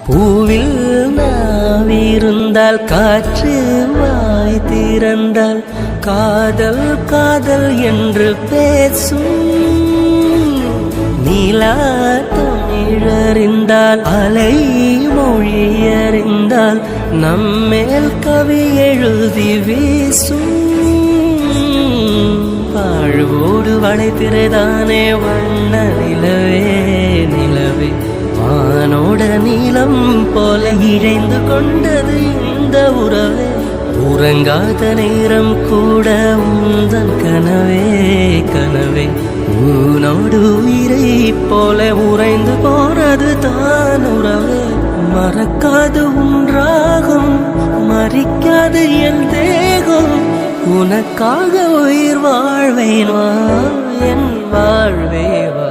பூவில் நாவிருந்தால் காற்று வாய் திறந்தால் காதல் காதல் என்று பேசும். நீலா தமிழறிந்தால் அலை மொழியறிந்தால் நம்மேல் கவி எழுதி வீசும். வாழ்வோடு வளைத்திரைதானே வண்ண நிலவே நிலவே வானோட நீளம் போல இழைந்து கொண்டது இந்த உறவே. உறங்காத நேரம் கூட உந்தன் கனவே கனவே உனோடு உயிரை போல உறைந்து போறது தான் உறவே. மறக்காது உன்றாகும் மறிக்காது என் தேகம் உனக்காக உயிர் வாழ்வேன் வா என் வாழ்வே வா.